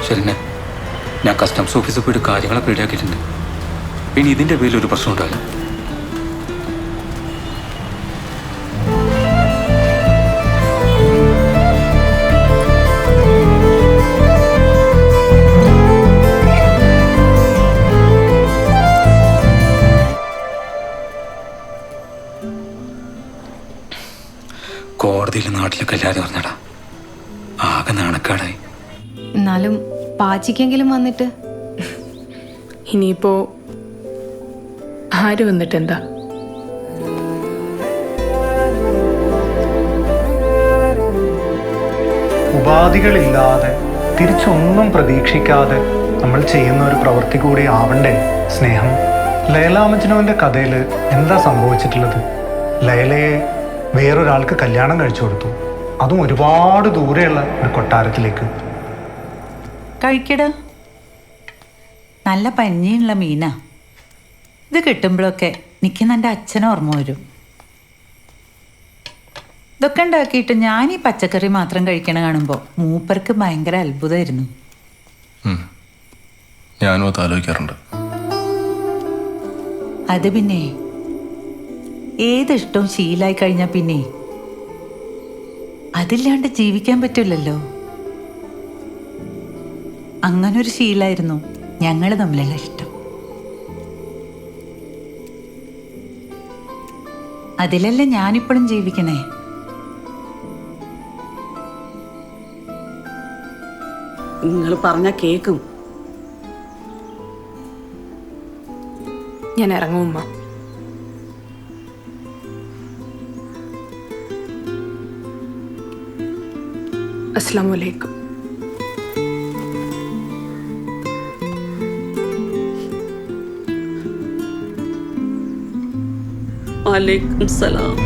ശരിന്നെ, ഞാൻ കസ്റ്റംസ് ഓഫീസിൽ പോയിട്ട് കാര്യങ്ങളൊക്കെ റെഡിയാക്കിയിട്ടുണ്ട്. ഇനി ഇതിൻ്റെ പേരിൽ ഒരു പ്രശ്നം ഉണ്ടാവില്ല. കോടതിയിൽ നാട്ടിലൊക്കെ എല്ലാവരും പറഞ്ഞടാ, ആകെ നാണക്കാടായി. എന്നാലും പാച്ചിക്കെങ്കിലും വന്നിട്ട് ഇനിയിപ്പോ ആര് വന്നിട്ട് എന്താ? ഉപാധികളില്ലാതെ തിരിച്ചൊന്നും പ്രതീക്ഷിക്കാതെ നമ്മൾ ചെയ്യുന്ന ഒരു പ്രവൃത്തി കൂടി ആവണ്ടേ സ്നേഹം? ലൈല മജ്നുവിൻ്റെ കഥയിൽ എന്താ സംഭവിച്ചിട്ടുള്ളത്? ലൈലയെ വേറൊരാൾക്ക് കല്യാണം കഴിച്ചു കൊടുത്തു, അതും ഒരുപാട് ദൂരെയുള്ള ഒരു കൊട്ടാരത്തിലേക്ക്. കഴിക്കട, നല്ല പഞ്ഞിയുള്ള മീനാ. ഇത് കിട്ടുമ്പോഴൊക്കെ എനിക്ക് എൻ്റെ അച്ഛനെ ഓർമ്മ വരും. ഇതൊക്കെ ഉണ്ടാക്കിയിട്ട് ഞാൻ ഈ പച്ചക്കറി മാത്രം കഴിക്കണ കാണുമ്പോൾ മൂപ്പർക്ക് ഭയങ്കര അത്ഭുതമായിരുന്നു. ഞാനും അത് ആലോചിക്കാറുണ്ട്. അത് പിന്നെ ഏതിഷ്ടവും ശീലായി കഴിഞ്ഞാൽ പിന്നെ അതില്ലാണ്ട് ജീവിക്കാൻ പറ്റില്ലല്ലോ. അങ്ങനൊരു ശീലായിരുന്നു ഞങ്ങൾ തമ്മിലുള്ള ഇഷ്ടം. അതിലല്ലേ ഞാനിപ്പോഴും ജീവിക്കണേ. നിങ്ങൾ പറഞ്ഞ കേക്കും. ഞാൻ ഇറങ്ങും ഉമ്മ. അസ്സലാമു അലൈക്കും. വലൈക്കും സലാം.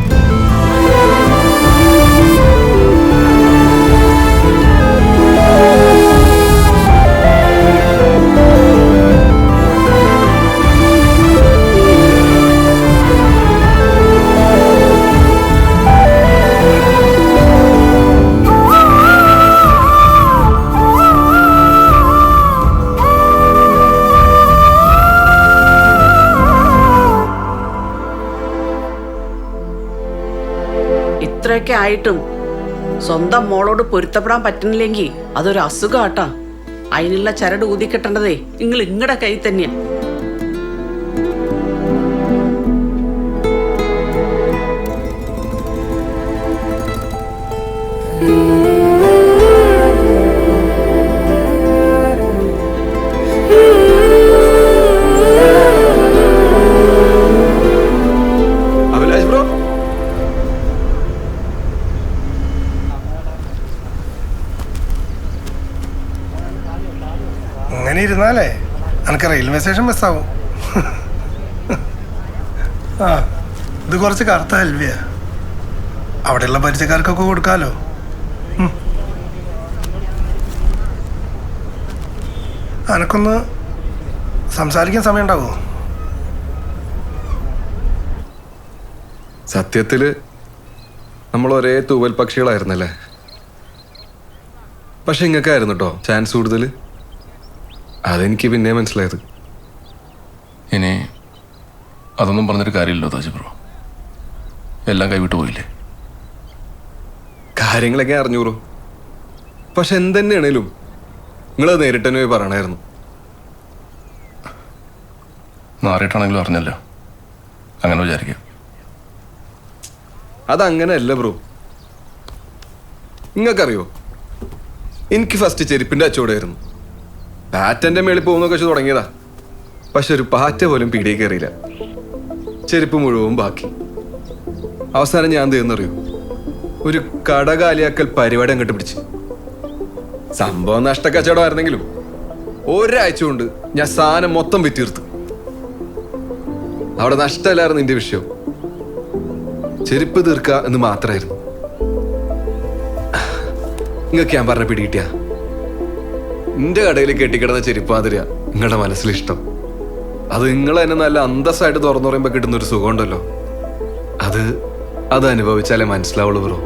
ഇത്രയൊക്കെ ആയിട്ടും സ്വന്തം മോളോട് പൊരുത്തപ്പെടാൻ പറ്റുന്നില്ലെങ്കിൽ അതൊരു അസുഖാട്ടാ. അതിനുള്ള ചരട് ഊതിക്കെട്ടേണ്ടതേ നിങ്ങൾ ഇങ്ങടെ കയ്യിൽ തന്നെയാ. അങ്ങനെ ഇരുന്നാലേ എനിക്ക് റെയിൽവേ സ്റ്റേഷൻ മിസ്സാവും. ആ, ഇത് കുറച്ച് കറുത്ത ഹൽവയാ, അവിടെയുള്ള പരിചയക്കാർക്കൊക്കെ കൊടുക്കാലോ. അനക്കൊന്ന് സംസാരിക്കാൻ സമയം ഉണ്ടാവുമോ? സത്യത്തില് നമ്മൾ ഒരേ തൂവൽ പക്ഷികളായിരുന്നല്ലേ. പക്ഷെ ഇങ്ങക്കായിരുന്നു കേട്ടോ ചാൻസ് കൂടുതൽ. അതെനിക്ക് പിന്നെ മനസ്സിലായത്. ഇനി അതൊന്നും പറഞ്ഞൊരു കാര്യമില്ലല്ലോ താജ് ബ്രോ, എല്ലാം കൈവിട്ടു പോയില്ലേ? കാര്യങ്ങളൊക്കെ അറിഞ്ഞു ബ്രോ. പക്ഷെ എന്തെന്നെയാണേലും നിങ്ങളത് നേരിട്ട് തന്നെ പോയി പറയണമായിരുന്നു. നാറിയിട്ടാണെങ്കിലും അറിഞ്ഞല്ലോ, അങ്ങനെ വിചാരിക്കാം. അതങ്ങനെയല്ല ബ്രോ. നിങ്ങൾക്കറിയോ, എനിക്ക് ഫസ്റ്റ് ചെരുപ്പിൻ്റെ അച്ചോടായിരുന്നു. പാറ്റൻ്റെ മേളിൽ പോകുന്നൊക്കെ വെച്ച് തുടങ്ങിയതാ. പക്ഷെ ഒരു പാറ്റ പോലും പീടിയെ കയറിയില്ല. ചെരുപ്പ് മുഴുവൻ ബാക്കി. അവസാനം ഞാൻ തീർന്നറിയോ, ഒരു കടകാലിയാക്കൽ പരിപാടി അങ്ങോട്ട് പിടിച്ച്. സംഭവം നഷ്ടക്കച്ചവടമായിരുന്നെങ്കിലും ഒരാഴ്ച കൊണ്ട് ഞാൻ സാധനം മൊത്തം വിറ്റീർത്തു. അവിടെ നഷ്ടമല്ലായിരുന്നു നിന്റെ വിഷയം, ചെരുപ്പ് തീർക്കുക എന്ന് മാത്രമായിരുന്നു. നിങ്ങൾക്ക് ഞാൻ പറഞ്ഞ പിടികിട്ടിയ നിന്റെ കടയിൽ കെട്ടിക്കിടന്ന ചെരുപ്പാതിരിയാ നിങ്ങളുടെ മനസ്സിലിഷ്ടം. അത് നിങ്ങൾ തന്നെ നല്ല അന്തസ്സായിട്ട് തുറന്നു പറയുമ്പോൾ കിട്ടുന്നൊരു സുഖമുണ്ടല്ലോ, അത് അനുഭവിച്ചാലേ മനസ്സിലാവുള്ളൂ ബ്രോ.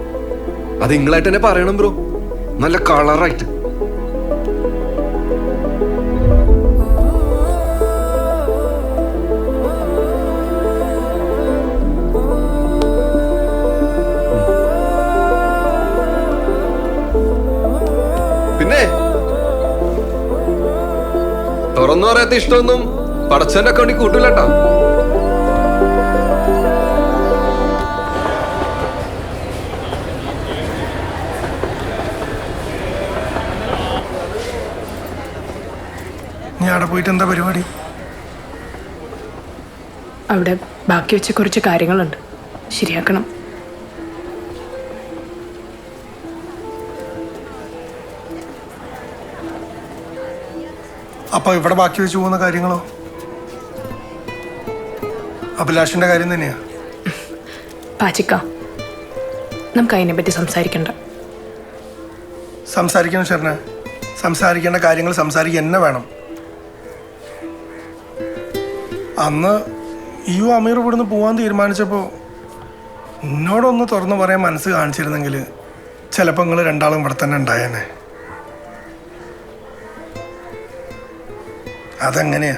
അത് നിങ്ങളായിട്ട് തന്നെ പറയണം ബ്രോ, നല്ല കളറായിട്ട്. പിന്നെ തുറന്നു പറയാത്ത ഇഷ്ടമൊന്നും പടച്ചന്റെ അക്കൗണ്ടിൽ കൂട്ടൂലട്ടാ. നീ അവിടെ പോയിട്ട് എന്താ പരിപാടി? അവിടെ ബാക്കി വെച്ച കുറച്ച് കാര്യങ്ങളുണ്ട്, ശരിയാക്കണം. അപ്പൊ ഇവിടെ ബാക്കി വെച്ച് പോകുന്ന കാര്യങ്ങളോ? അഭിലാഷിന്റെ കാര്യം തന്നെയാ. പാച്ചിക്ക, നമുക്ക് അതിനെപ്പറ്റി സംസാരിക്കണ്ട. സംസാരിക്കണം ഷെറിനെ, സംസാരിക്കേണ്ട കാര്യങ്ങൾ സംസാരിക്കുക തന്നെ വേണം. അന്ന് ഈ അമീർ ഇവിടുന്ന് പോകാൻ തീരുമാനിച്ചപ്പോൾ എന്നോടൊന്ന് തുറന്നു പറയാൻ മനസ്സ് കാണിച്ചിരുന്നെങ്കിൽ ചിലപ്പോൾ നിങ്ങൾ രണ്ടാളും ഇവിടെ തന്നെ ഉണ്ടായേനെ. അതെങ്ങനെയാ,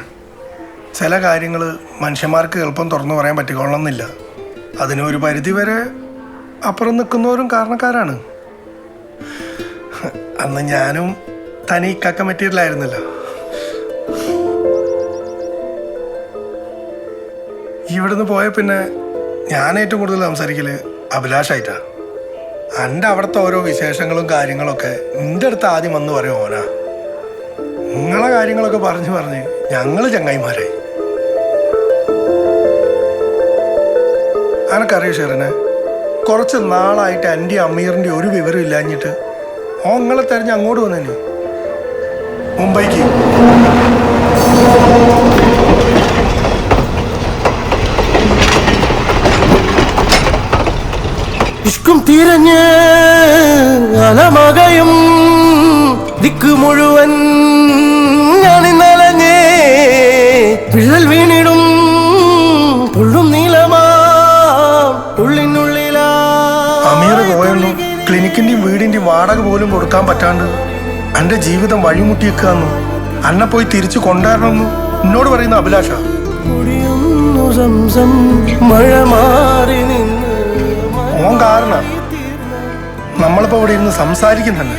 ചില കാര്യങ്ങൾ മനുഷ്യന്മാർക്ക് എളുപ്പം തുറന്നു പറയാൻ പറ്റിക്കൊള്ളണമെന്നില്ല. അതിനൊരു പരിധി വരെ അപ്പുറം നിൽക്കുന്നവരും കാരണക്കാരാണ്. അന്ന് ഞാനും തനി ഇക്കാക്ക മെറ്റീരിയലായിരുന്നല്ലോ. ഇവിടുന്ന് പോയ പിന്നെ ഞാൻ ഏറ്റവും കൂടുതൽ സംസാരിക്കല് അഭിലാഷായിട്ടാ. എൻ്റെ അവിടുത്തെ ഓരോ വിശേഷങ്ങളും കാര്യങ്ങളൊക്കെ എൻ്റെ അടുത്ത് ആദ്യം വന്ന് പറയും ഓനാ. നിങ്ങളെ കാര്യങ്ങളൊക്കെ പറഞ്ഞ് പറഞ്ഞ് ഞങ്ങൾ ചങ്ങായിമാരായി. എനക്കറിയോ ഷെറിനെ, കുറച്ച് നാളായിട്ട് എൻ്റെ അമീറിൻ്റെ ഒരു വിവരം ഇല്ലാഞ്ഞിട്ട് ഓ നിങ്ങളെ തെരഞ്ഞ് അങ്ങോട്ട് വന്നേനെ, മുംബൈക്ക്. ഇഷ്കും തിരഞ്ഞ് അലമകയും ദിക്ക് മുഴുവൻ അണിനലഞ്ഞേ വിള്ളൽ വീണിടും പുള്ളും നീളമാ ഉള്ളിനുള്ളിലാ. അമീർ പോയെന്നും ക്ലിനിക്കിന്റെയും വീടിന്റെയും വാടക പോലും കൊടുക്കാൻ പറ്റാണ്ട് എൻ്റെ ജീവിതം വഴിമുട്ടിയേക്കാന്നു അന്നെ പോയി തിരിച്ചു കൊണ്ടുവരണമെന്നു എന്നോട് പറയുന്ന അഭിലാഷ. മഴ മാറി നിന്ന് ഓൻ കാരണം നമ്മളിപ്പോ ഇവിടെ ഇരുന്ന് സംസാരിക്കുന്നെ.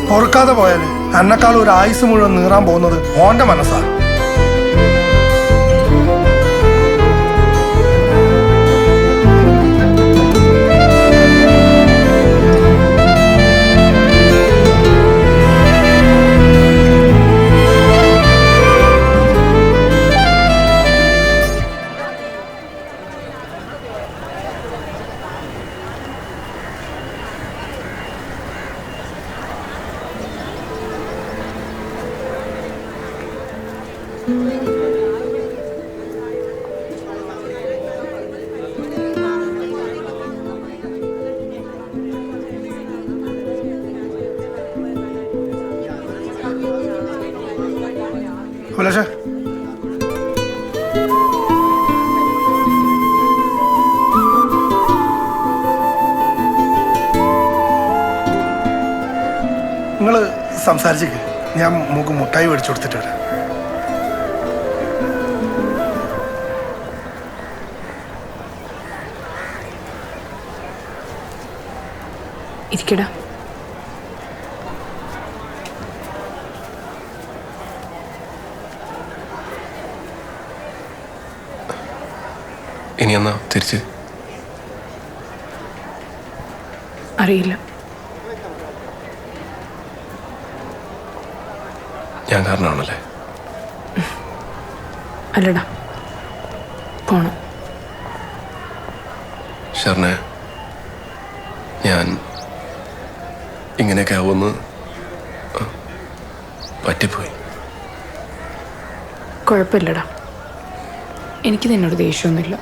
പൊറുക്കാതെ പോയാൽ എന്നെക്കാൾ ഒരു ആയുസ് മുഴുവൻ നീറാൻ പോകുന്നത് ഓന്റെ മനസ്സാ. അഭിലാഷ, നിങ്ങൾ സംസാരിച്ചേക്ക്, ഞാൻ മൂക്ക് മുട്ടായി മേടിച്ചു കൊടുത്തിട്ട് വരാം. ഇരിക്കടാ. ഇനി എന്നാ തിരിച്ച്? അറിയില്ല. ഞാൻ കാരണമാണല്ലേ? അല്ലടാ, പോണം. ഷർണെ, ഞാൻ ഇങ്ങനെയൊക്കെ ആവുമെന്ന് പറ്റിപ്പോയി. കുഴപ്പമില്ലടാ, എനിക്ക് നിന്നോട് ദേഷ്യമൊന്നുമില്ല.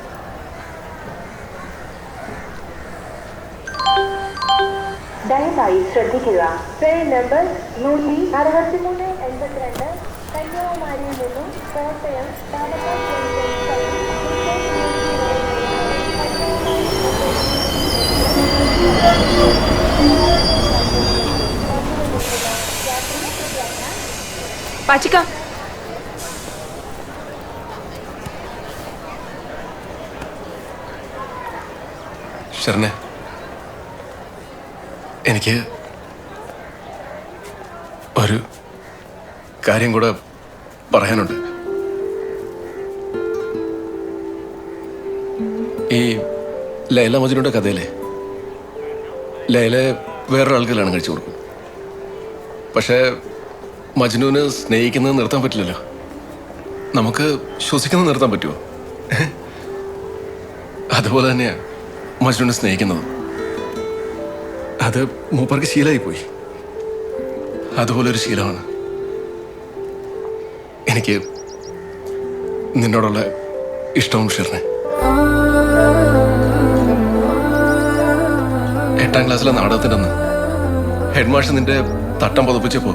ദയവായി ശ്രദ്ധിക്കുക, ട്രെയിൻ നമ്പർ 16382 കന്യാകുമാരിയിൽ നിന്നും കോട്ടയം പാലക്കാട് പാച്ചിക്ക ഷെറിനെ എനിക്ക് ഒരു കാര്യം കൂടെ പറയാനുണ്ട്. ഈ ലൈല മജ്നുവിന്റെ കഥയിലെ ലൈല വേറൊരാൾക്ക് കല്യാണം കഴിച്ചു കൊടുക്കും. പക്ഷേ മജ്നുവിന് സ്നേഹിക്കുന്നത് നിർത്താൻ പറ്റില്ലല്ലോ. നമുക്ക് ശ്വസിക്കുന്നത് നിർത്താൻ പറ്റുമോ? അതുപോലെ തന്നെയാണ് മജ്നുവിനെ സ്നേഹിക്കുന്നത്. അത് മൂപ്പർക്ക് ശീലമായി പോയി. അതുപോലൊരു ശീലമാണ് എനിക്ക് നിന്നോടുള്ള ഇഷ്ടവും ഷെറിനെ. 8ാം ക്ലാസ്സിലെ നാടകത്തിൻ്റെ അന്ന് ഹെഡ് മാഷ് നിന്റെ തട്ടം പതപ്പിച്ചപ്പോ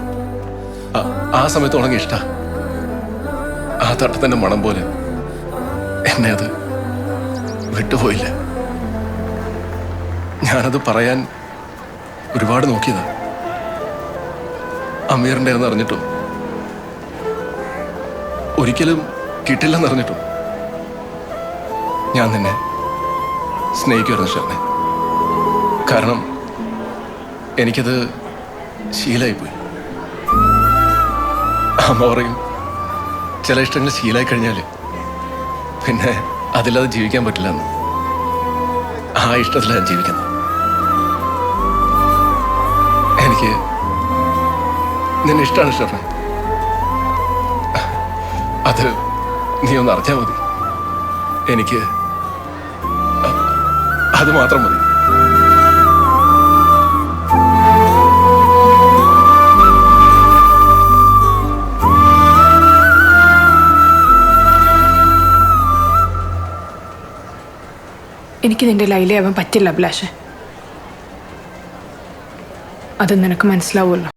ആ സമയത്ത് ഉണങ്ങിയ ഇഷ്ട ആ തട്ടത്തിന്റെ മണം പോലെ എന്നെ അത് വിട്ടുപോയില്ല. ഞാനത് പറയാൻ ഒരുപാട് നോക്കിയതാ. അമീറിൻ്റെ എന്ന് അറിഞ്ഞിട്ടും ഒരിക്കലും കിട്ടില്ലെന്നറിഞ്ഞിട്ടും ഞാൻ നിന്നെ സ്നേഹിക്കുമായിരുന്നു ഷെറിനെ. കാരണം എനിക്കത് ശീലമായിപ്പോയി. അമ്മ പറയും ചില ഇഷ്ടങ്ങൾ ശീലമായി കഴിഞ്ഞാൽ പിന്നെ അതില്ലാതെ ജീവിക്കാൻ പറ്റില്ല എന്ന്. ആ ഇഷ്ടത്തിലാണ് ജീവിക്കുന്നത്. എനിക്ക് നിന്നെ ഇഷ്ടമാണ് ഷെറിനെ. അത് നീ ഒന്ന് അറിഞ്ഞാൽ മതി. എനിക്ക് അത് മാത്രം മതി. എനിക്ക് നിന്റെ ലൈലയാവാൻ പറ്റില്ല അഭിലാഷ്. അത് നിനക്ക് മനസ്സിലാവുമല്ലോ.